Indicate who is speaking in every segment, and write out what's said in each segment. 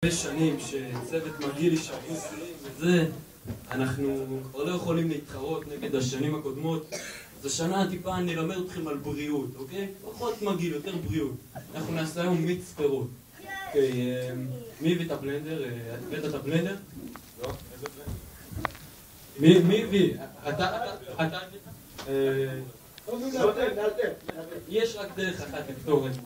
Speaker 1: שנים שצוות מגעיל יישארו שיאים וזה, אנחנו כבר לא יכולים להתחרות נגד השנים הקודמות. אז השנה טיפה נלמד אתכם על בריאות, אוקיי? פחות מגעיל, יותר בריאות. אנחנו נעשה היום מיץ פירות. אוקיי, מי הביא את הבלנדר? הבאת את הבלנדר? לא, איזה בלנדר? מי הביא? אתה... יש רק דרך אחת לפתור את זה.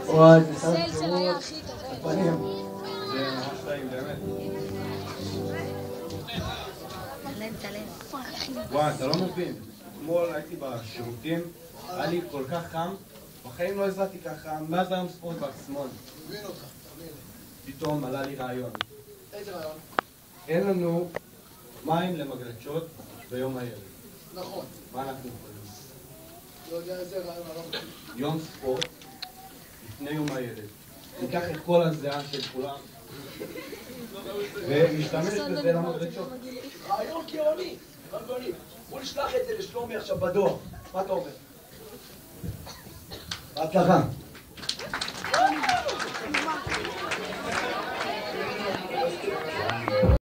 Speaker 2: וואי, זה סלסל היה הכי טוב. הפנים.
Speaker 1: זה ממש טעים, באמת. וואי, אתה לא מבין. אתמול הייתי בשירותים, היה לי כל כך חם, בחיים לא הזרעתי ככה, מאז היום ספורט באקסמון.
Speaker 3: מבין אותך, תמיד.
Speaker 1: פתאום עלה לי רעיון.
Speaker 3: איזה רעיון?
Speaker 1: אין לנו מים למגלשות ביום הילד.
Speaker 3: נכון.
Speaker 1: מה אנחנו יכולים?
Speaker 3: לא יודע איזה רעיון, אני לא מבין.
Speaker 1: יום ספורט, לפני יום הילד. ניקח את כל הזיעה של כולם ונשתמש בזה למגלשות.
Speaker 3: רעיון גאוני, רעיון גאוני. בוא נשלח את זה לשלומי עכשיו בדואר. מה אתה אומר? בהצלחה.